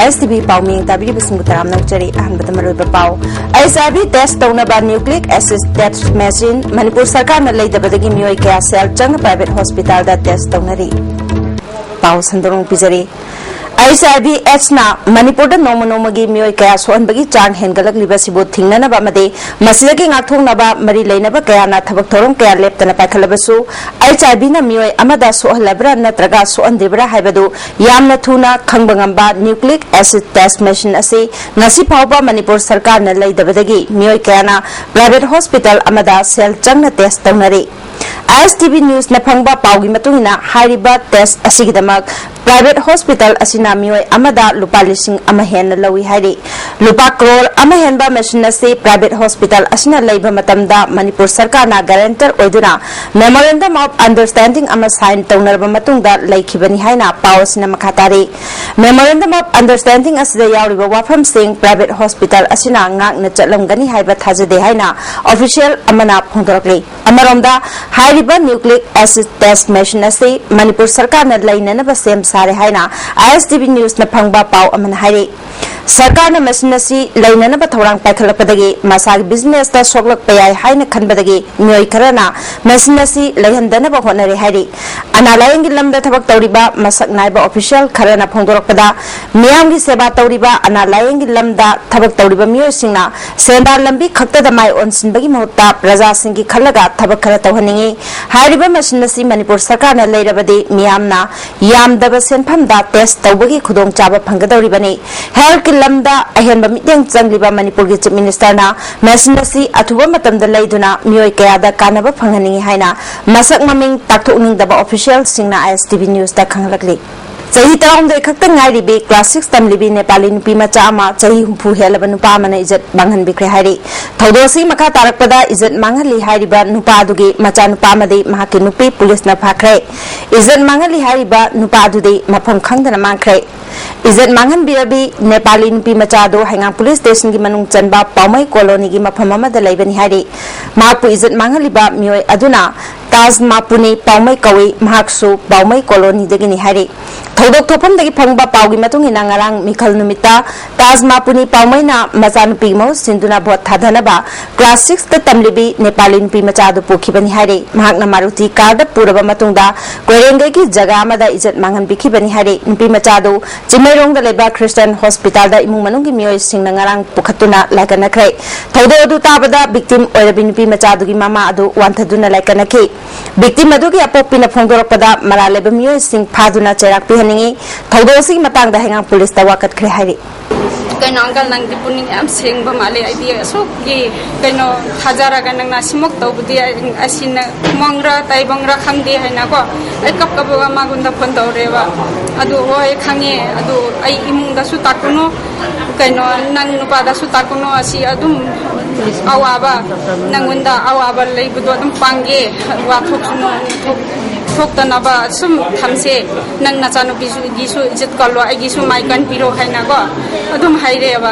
ISTB पाउमी ताबी बिसिंगु तराम नौचरी अहमद मरुब पाउ HIV test तौनबा nucleic acid test machine Manipur सरकार न लेदबदगी मियोय कया सेल चंग प्राइवेट हॉस्पिटल दा टेस्ट तौनरी पाउ संदरों पिजरी HIV AIDS ना मणिपुर दा नोम नोमगी मियोय कया सोहनबगी चांग हेनगलक लिबसिबो थिंगननबा मदे मसिदगी ngathongnaba mari leinaba kaya na thabak thorom kaya leptana pakhalabasu HIV na miyoy amada sohalabra natraga sohandibra haibadu yamna thuna khangbangamba nucleic acid test machine ase ngasi phawba manipur sarkar na leidabadagi miyoy kaya na private hospital amada cell changna test tawnari ISTV news na phangba pawgi matungina hariba test asigidamak private hospital asina miyoy amada lupa lising amahen lawi hairi lupa crore amahen ba machine ase private hospital asina leiba matamda manipur sarkar na guarantor oiduna memorandum of understanding ama sign tawnarba matungda leikhibani haina pawsina makhatari memorandum of understanding asida yawriba wafam sing private hospital asina ngakna chatlamgani haiba thajade haina official amana phongdorakli amaromda hariba nucleic acid test machine ase manipur sarkar na leinana ba sem sare haina ISTV news na phangba paw amana hairi सरकार ने machine से लेननब थौरांग पाइखलपदगी मसागी business ता सोगलक पयाय हाइना खनबदगी मियोय Kharna machine से लेहनदनब होनरे हाइरि अनालायंगी lambda थबक तौरिबा मसक नाइबा official Kharna फोंदोरकपदा मियामगी सेवा तौरिबा अनालायंगी lambda थबक तौरिबा मियोय सिंगना सेंदा लंबी खक्तदा my ओनसिनबगी महत्ता प्रजा सिंगी खलगा थबक खर तौहनिंगी हाइरिबा मशीन से मणिपुर सरकार ने लेरबदी मियामना यामदब सेनफमदा टेस्ट तौबगी खुदोंग चाबा फंगदौरिबनी हेल्थ लमदा अहेनबा मिटेंग चंगलिबा मणिपुर की चीफ मिनिस्टर ना मशीन से अथुबा मतमदा लेदुना मियोय कयादा कानबा फंगनिंगी हाइना मसक ममिंग ताकथोकनिंगदबा ऑफिशियल सिंगना ISTV न्यूज दा खंगलकली सही तरह खत गाइबे क्लास 6 तमलिबी नेपाली नुपी मचा सही हुफु हेलब नुपा मन इज्जत मांगनबिख्रे हाइरि थौदोसी मखा तारकपदा इज्जत मांगली हाइरिबा नुपा दुगे मचा नुपा मदे महाके नुपी पुलिस न फाख्रे इज्जत मांगली हाइरिबा नुपा दुदे मफम खंगदना मांख्रे इज्जत मांगन बिरबी नेपाली नुपी मचा दो हैंगा पुलिस स्टेशन की मनुंग चनबा पाउमै कॉलोनी की मफम अमदा लेबनी हाइरि मापु इज्जत मांगलिबा मियोय अदुना ताज मापुनी पाउमै कवि महाक्सु पाउमै कॉलोनी दगिनी हाइरि थौदोक थोफम दगी फंगबा पाउगी मतुंग इना ngarang मिखल नुमिता ताज मापुनी पाउमैना मचानुपी मौ सिंदुना भोट थाधनबा क्लास 6 त तमलिबी नेपाली नुपी मचादु पोखिबनी हाइरे महाकना मारुति कार द पुरबा मतुंगदा कोइरेंगे की जगह अमदा इज्जत मांगन बिखिबनी हाइरे नुपी मचादु चिमेरोंग द लेबा क्रिस्टियन हॉस्पिटल द इमुंग मनुंगी मियोय सिंगना ngarang पुखतुना लाइकनख्रे थौदो अदु ताबदा विक्टिम ओइरबी नुपी मचादुगी मामा अदु वांथदुना लाइकनखि विक्टिम अदुगी अपोपिना फोंदोरपदा मरा लेबा मियोय सिंग फादुना चेराक पिहनिंगी थौदोसी मतंग हेंगा पुलिस तवाकत खरे हाइरि कनो अंकल नंग पुनिंग am saying Male idea so कि कनो हजारा गनंग सिमक तौबदी असिन मंगरा ताइबंगरा खंगदे हैना को ए कप कप मागुंदा फोन तौरेवा अदु होय खंगे अदु आई इमुंदा सु ताकुनो कनो नंग नुपादा सु ताकुनो असि अदुम आवाबा नंगुंदा आवाबा लेबदो अदुम पांगे वा थोकनो थोक्तनबा सुम थमसे नंग नचानो गिसु इज्जत कल्लो आई गिसु माइकन पिरो हैना को अदुम हाइरेबा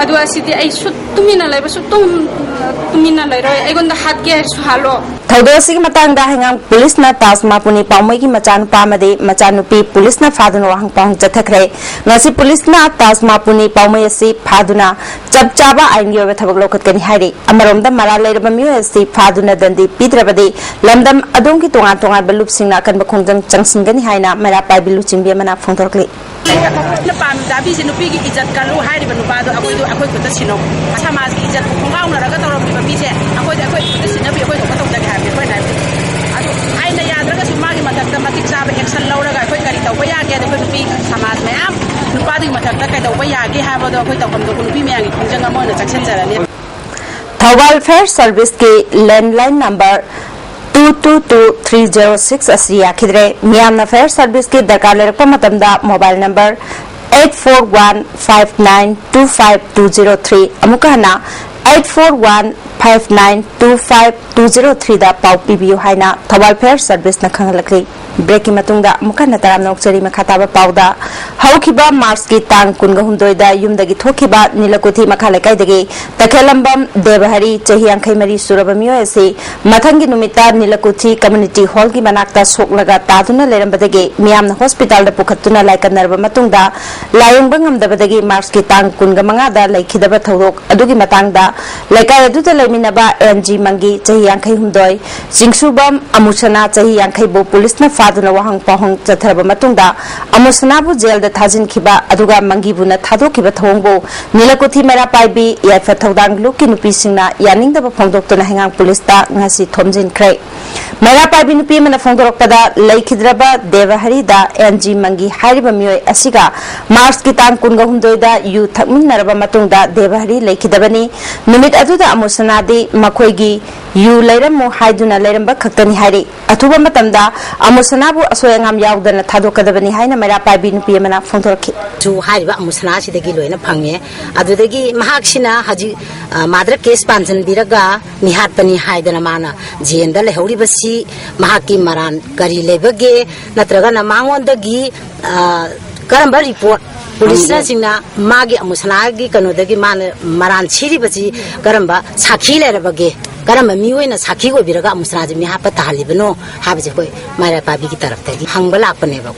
अदु असिति आई सु तुमिना लेबा सु तुमिना लेरो एगोंदा हात के सुहालो थौदोसी मतंगदा हेंगा पुलिस ना ताज मापुनी पाउमै की मचानुपा मदे मचानुपी पुलिस ना फादुना वाहंग पाउंग चथखरे ngasi पुलिस ना ताज मापुनी पाउमै असि फादुना चबचाबा आइनगी ओबे थबक लोकतकनी हाइरे अमरोमदा मरा लेरबा मियो असि फादुना दंदी पिद्रबदे लमदम अदोंगी तोंगा तोंगा बलुप सिंगना कनबा खोंजंग चंगसिंगनी हाइना मेरा पाइबिलु चिंबी मना फोंदोरकले न पाम दाबी से नुपी की इज्जत करू हाइरिबा नुपादो अखोय खुद सिनो समाज की इज्जत खोंगाउनरगा तौरबिबा बीसे अखोय खुद सिनबी अखोय तो तौजगे हाबे खोय नाबे अदो आइना याद्रगा सुमागी मथक्ता मतिक साबे एक्शन लौरगा अखोय करी तौबा यागे अखोय नुपी समाज मयाम नुपादी मथक्ता कय तौबा यागे हाबदो अखोय तौकमदो नुपी मयागी खोंजंग अमोना चक्सनजराले थौबाल फेयर सर्विस के लैंडलाइन नंबर 222306 असि याखिद्रे मियामना फेयर सर्विस के दरकार लेरकपा मतमदा मोबाइल नंबर 8415925203 अमुकहना 8415925203 दा पाउ पीबीयू हाइना थौबाल फेयर सर्विस न खंगलकली ब्रेक की मतुंगदा मुखन तराम नौकचरी में खताब पाउदा हौखिबा मार्च की तांग कुनगहुमदोयदा युमदगी थोखिबा नीलकुथी मखा लेकाइदगी तखेलंबम देवहरी चही अंखै मरी सुरब मियोय से मथंगी नुमिता नीलकुथी कम्युनिटी हॉल की मनाक्ता सोकलगा तादुना लेरंबदगी मियामना हॉस्पिटल दा पुखत्तुना लाइकनरब मतुंगदा लायंग ngамदबदगी मार्च की तांग कुनगमंगा दा लेखिदब थौरोक अदुगी मतंगदा लेकाय अदुदा लेमिनबा एनजी मंगी चही अंखै हुमदोय जिंगसुबम अमुसना चही अंखै बो पुलिस न फादुना वहंग पहंग चथरब मतुंगदा अमुसनाबु जेल दा थाजिन खिबा अदुगा मंगीबुना थादोखिबा थौंगबो नीलकुथी मेरा पाइबी याइफा थौदांग लुकी नुपी सिंगना यानिंगदब फोंदोक्तुना हेंगांग पुलिस ता ngasi थोमजिनख्रे मेरा पाइबी नुपी मना फोंदोरकपदा लेखिद्रबा देवहरी दा एनजी मंगी हारिबा मियोय असिगा मार्च की तांग कुनगहुमदोयदा यु थकमिनरबा मतुंगदा देवहरी लेखिदबनी नुमित अदुदा अमुसनादी मखोयगी यु लेरमो हाइदुना लेरमबा खक्तनी हारि अथुबा मतमदा अमुसनाबु असोयंगाम यावदना थादोकदबनी हाइना मेरा पाइबी नुपी मना फोंदोरखि जो हारिबा अमुसना सिदगी लोयना फंगे अदुदगी महाक्सिना हजि माद्र केस पांजन बिरगा निहातपनी हाइदना माना जेंदा लेहौरिबसी महाकी मरान करी लेबगे नत्रगना मांगोंदगी करंबा रिपोर्ट पुलिस सिंगना मागी अमुसनागी कनोदगी मान मरान छिरिबसी करंबा साखी लेरबगे करंबा मियोयना साखी ओबिरगा अमुसनाजी मिहाप तालिबनो हाबजे कोई मारा पाबी की तरफ तगी हंगबा लापनेबा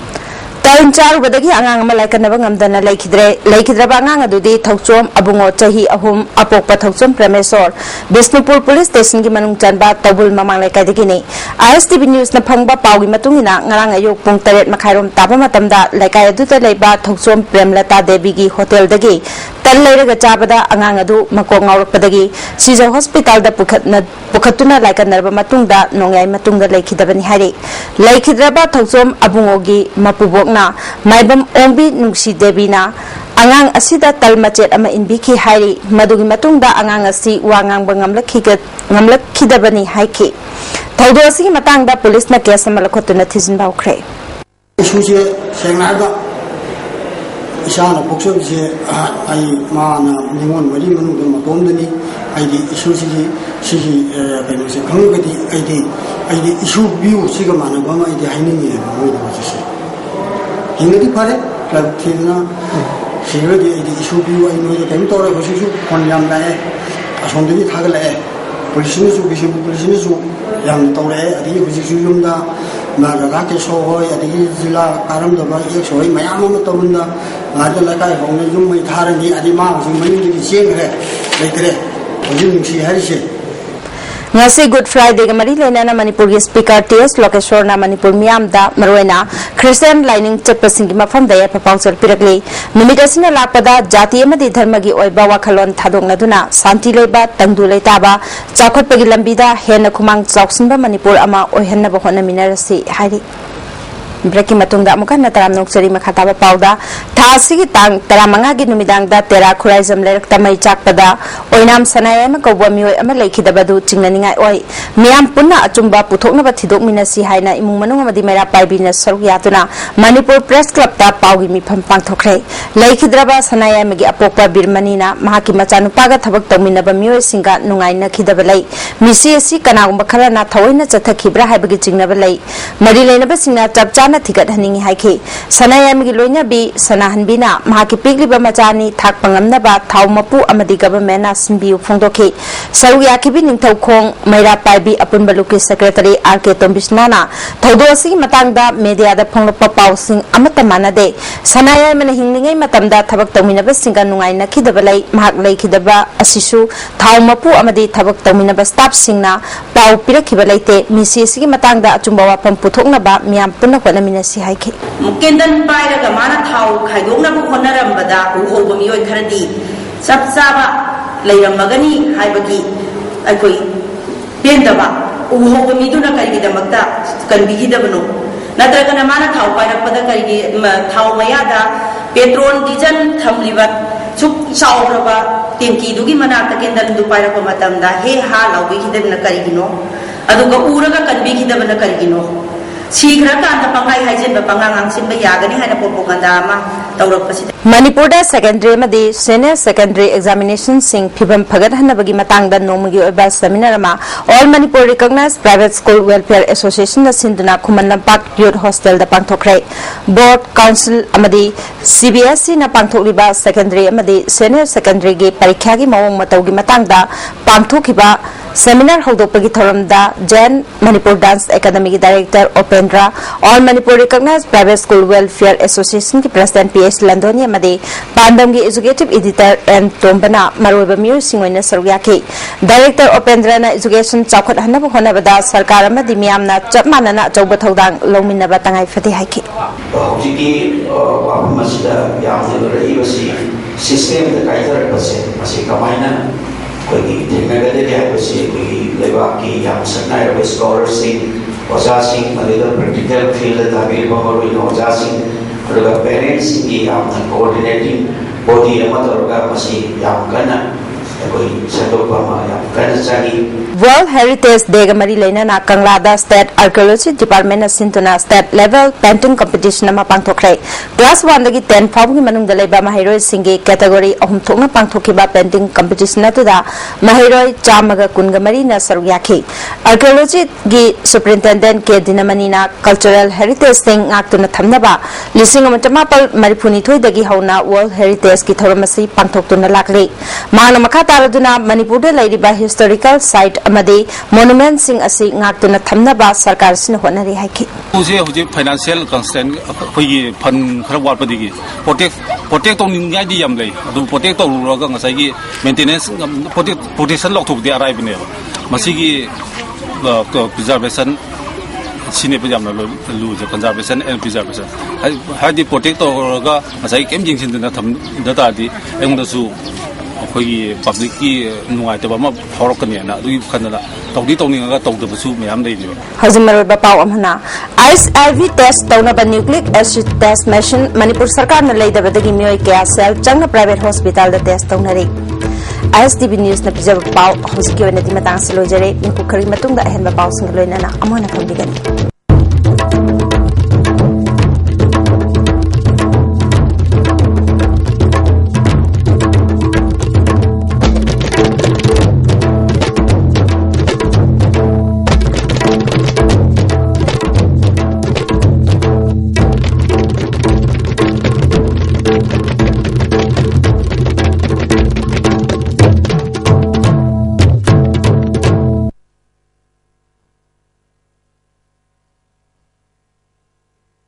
ताइन चारुबदगी आंगांग अमा लाइकनबा ngamdana लेखिद्रबा आंगांग अदुदी थौचोम अबुंगो चही अहुम अपोकपा थौचोम प्रमेश्वर बिष्णुपुर पुलिस स्टेशन की मनुंग चनबा तबुल ममांग लाइकाइदगिनी आईएसटीवी न्यूज न फंगबा पाउगी मतुंगिना ngarang ayok pung 8 मखाइरोम ताबा मतमदा लाइकाइ अदुदा लेबा थौचोम प्रेमलता देवी की होटल दगी तल लेरगा चाबदा आंगांग अदु मकोंग ngaurakpadagi सिजर हॉस्पिटल दा पुखत्तुना लाइकनरबा मतुंगदा नोंगाइ मतुंगदा लेखिदबनी हारि लेखिद्रबा थौचोम अबुंगोगी मपुबोक माइबम ओंबी नुंसी देवीना आंगांग असिदा तल मचेत अमा इनबिखि हाइरि मदुगी मतुंगदा आंगांग असि वांगांग ngamlakखिदबनी हाइखि थौदो असि मतंगदा पुलिस न केस अमा लखोतुना थिजिन बाउख्रे इशुजे सेंगनागा इशाना पोक्सोबसे आई माना निमोन मरी मनुगे मतोमदनी आइदि इशुजी सिगी कइनोसे खंगगदि आइदि इशु बिउ सिगा मानबा मा आइदि हाइनिङे मोइदो जसे हिंगदी फारे क्लब थेना सिगदी आइदि इशु बिउ आई मोइदो टाइम तोरे बसिसु फोन याम लाए असोंदगी थागलाए पुलिसनिसु बिसिबु पुलिसनिसु याम तोरे आदि हुजिसु युमदा मागा के सोहोय आदि जिला कारमदबा एक सोय मयाम म तरुंदा मादा लकाय होने युम मै थारनी आदि मा हुजु मनिंदगी चेंगरे लेतरे हुजु नुसी हारिसे ngasi good friday ga mari lena manipur gi speaker ts lokeshwar na manipur miam da maroina christian lining chapasing gi mafam da ya papausal pirakli numitasina lakpada jati amadi dharma gi oiba wakhalon thadongna duna santi leiba tangdu leitaba chakhotpa gi lambi da hena khumang chawsinba manipur ama oihanna ba hona minarasi hairi breaking मतुंगदा मुखन तराम नोकचरी मखाताबा पाउदा थासिगी तांग तरामंगा गी नुमिदांगदा तेरा खुराइजम लेरकता मै चाकपदा ओइनाम सनायम कौबा मियोय अमा लेखिदबदु चिंगननिंगाय ओय मियाम पुन्ना अचुंबा पुथोकनबा थिदोकमिनसी हाइना इमुंग मनुंग अमदि मेरा पाइबिना सरुक यातुना मणिपुर प्रेस क्लब ता पाउगी मिफम पांगथोखरे लेखिद्रबा सनायम गी अपोकपा बिरमनीना महाकी मचानुपागा थबक तौमिनबा मियोय सिंगा नुंगाइना खिदबलै मिसी एसी कनागुंबा खराना थवैना चथखिब्रा हाइबगी चिंगनबलै मरि लेनबा सिंगा चपचा थिगत हनिंग हाइखि सनायम गी लोइनाबी सनाहनबिना महाकी पिगलिबा मचानी थाक पंगमनबा थाव मपु अमदि गवर्नमेंट ना सिंबिउ फोंदोखि सरु याखिबि निंगथौखोंग मैरा पाइबी अपुनबा लुकी सेक्रेटरी आरके तोमबिसनाना थौदो असि मतंगदा मीडिया दा फोंगलपा पाउसिंग अमता मानदे सनायम ने हिंगनिंगै मतमदा थबक तौमिनबा सिंगा नुंगाइना खिदबलै महाक लेखिदबा असिसु थाव मपु अमदि थबक तौमिनबा स्टाफ सिंगना पाउ पिरखिबा लैते मिसी सिगी मतंगदा अचुंबा वाफम पुथोकनबा मियाम पुन्ना मिनसी हाइखि मुकेंदन पाइरगा माना थाव खाइदोंनाबु होनरमबदा उहोबो मियोय खरदी सबसाबा लेरमगनी हाइबगी अखोई पेंदबा उहोबो मिदुना करिगिदमक्ता कनबिगिदबनो नत्रगना माना थाव पाइरकपदा करिगी थाव मयादा पेट्रोल डीजल थमलिबा सुक चावरबा टेंकी दुगी मनाक्ता केंदन दु पाइरकपा मतमदा हे हा लाउबिगिदबना करिगिनो अदुगा उरगा कनबिगिदबना करिगिनो शीघ्र कांदा पंगाई हाइजेन पंगांग सिंबा यागनी हाइना पोपोगंदा तौरपसिद Manipur secondary senior secondary examination फिवम फगटहनबगी मतंगदा नोमगी ओइबा seminar all Manipur recognised private school welfare association सिंधुना खुमन लंपाक यूथ हॉस्टल पांथोखरे बोर्ड काउंसिल CBSE ना पांथोखलिबा सेकेंडरी सीनियर सेकेंडरी की परीक्षा की मवोंग मतौगी मतंगदा पांथोखिबा सेमिनार होदोपगी थोरमदा जैन मणिपुर डांस एकेडमी की director Upendra all Manipur recognised private school welfare association की प्रेसिडेंट PS लंदोनी पांडम की एजुकेटिव एडिटर एन तोंबना मरोब म्यू सिंह सरुयाखी डायरेक्टर उपेंद्र एजुकेशन चौखटहनब होनबदा सरकार मियामना चप मानना अचौब थौदांग लौमिनब तंगाई फदे हाइखी प्रैक्टिकल फील्ड पेरेंट्स की coordinating body world heritage day मरी लेना कंगलादा स्टेट आर्कियोलॉजी डिपार्टमेंट सिंधुना स्टेट लेवल पेंटिंग कंपटीशन पांथोखरे क्लास 1 दगी 10 फाउगी मनुंग लेबा महिरोय सिंगे कैटेगरी अहुम थोकना पांथोखिबा पेंटिंग कंपटीशन अतुदा महिरोय चामगा कुनगा मरी न सरुक याखी आर्कियोलॉजी गी सुपरिटेंडेंट के दिनमनीना कल्चरल हेरिटेज सिंग आक्तुना थमनबा लिसिंग अमतमापल मरिफुनिथोय दगी हौना वर्ल्ड हेरिटेज की थोरमसी पांथोक्तुना लाकले मांगना मखा तारदुना मणिपुर लेरिबा हिस्टोरिकल साइट अमदे मोनुमेंट सिंग असि ngaktuna thamnaba sarkar sin honari haiki uje huje financial constraint khoi fun khara wat padigi protect to ningai di yam lei adu protect to ro ga ngasai gi maintenance protection lok thuk di arai bne masigi preservation sine pajam na lu je conservation and preservation ha di protect to ga ngasai kem jing sin na tham data di engda su public की नुआइतब फौरकने तौदी तौनिंगा तौदबसु ma'am लेरिबा हजमरबा पाव अमना HIV test तौनब nucleic acid test machine Manipur सरकार न लेदबदगी मियोय क्या सेल चंग प्राइवेट हॉस्पिटल द टेस्ट तौनरे ISTV न्यूज न पिजब पाव हजकी वनदी मतंग से लोजरे मिकु खरी मतुंग द अहन पाव सिंग लोइना अमोना फंबिगनी